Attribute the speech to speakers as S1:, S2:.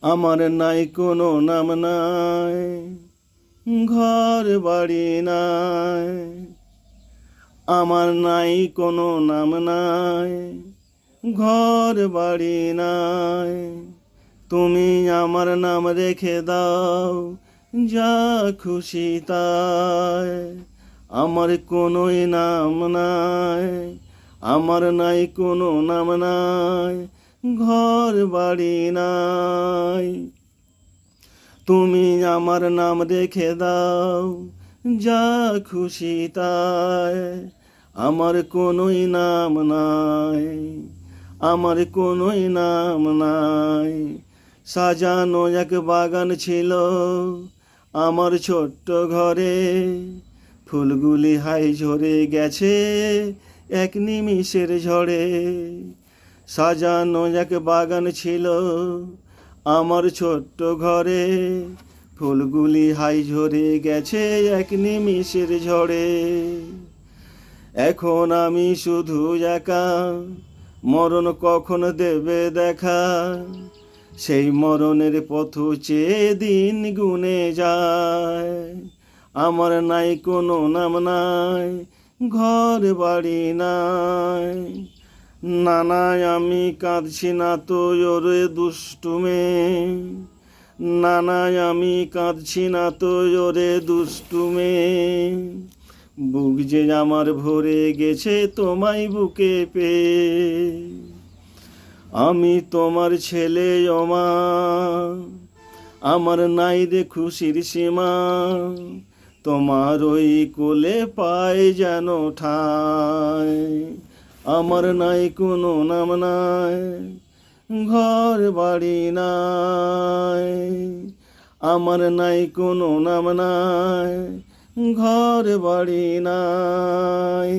S1: আমার নাই কোনো নাম নাই, ঘর বাড়ি নাই। আমার নাই কোনো নাম নাই, ঘর বাড়ি নাই। তুমি আমার নাম রেখে দাও, যা খুশি তাই। আমার কোনোই নাম নাই, আমার নাই কোনো নাম নাই, ঘর বাড়ি নাই। তুমি আমার নাম রেখে দাও, যা খুশি তাই। আমার কোনোই নাম নাই, আমার কোনোই নাম নাই। সাজানো এক বাগান ছিল আমার ছোট্ট ঘরে, ফুলগুলি হাই ঝরে গেছে এক নিমিষের ঝড়ে। সাজানো এক বাগান ছিল আমার ছোট্ট ঘরে, ফুলগুলি হাই ঝরে গেছে এক নিমিষের ঝড়ে। এখন আমি শুধু একা, মরণ কখন দেবে দেখা। সেই মরণের পথ চেয়ে দিন গুনে যায়। আমার নাই কোনো নাম নাই, ঘর বাড়ি নাই। নানায় আমি কাঁদছি না তো ওরে দুষ্টু মেয়ে, নানায় আমি কাঁদছি না তো ওরে দুষ্টু মেয়ে। বুক যে আমার ভরে গেছে তোমায় বুকে পেয়ে। আমি তোমার ছেলে ওমা, আমার নাই রে খুশির সীমা। তোমার ওই কোলে পাই যেন ঠাই। আমার নাই কোনো নাম নাই, ঘর বাড়ি নাই। আমার নাই কোনো নাম নাই, ঘর বাড়ি নাই।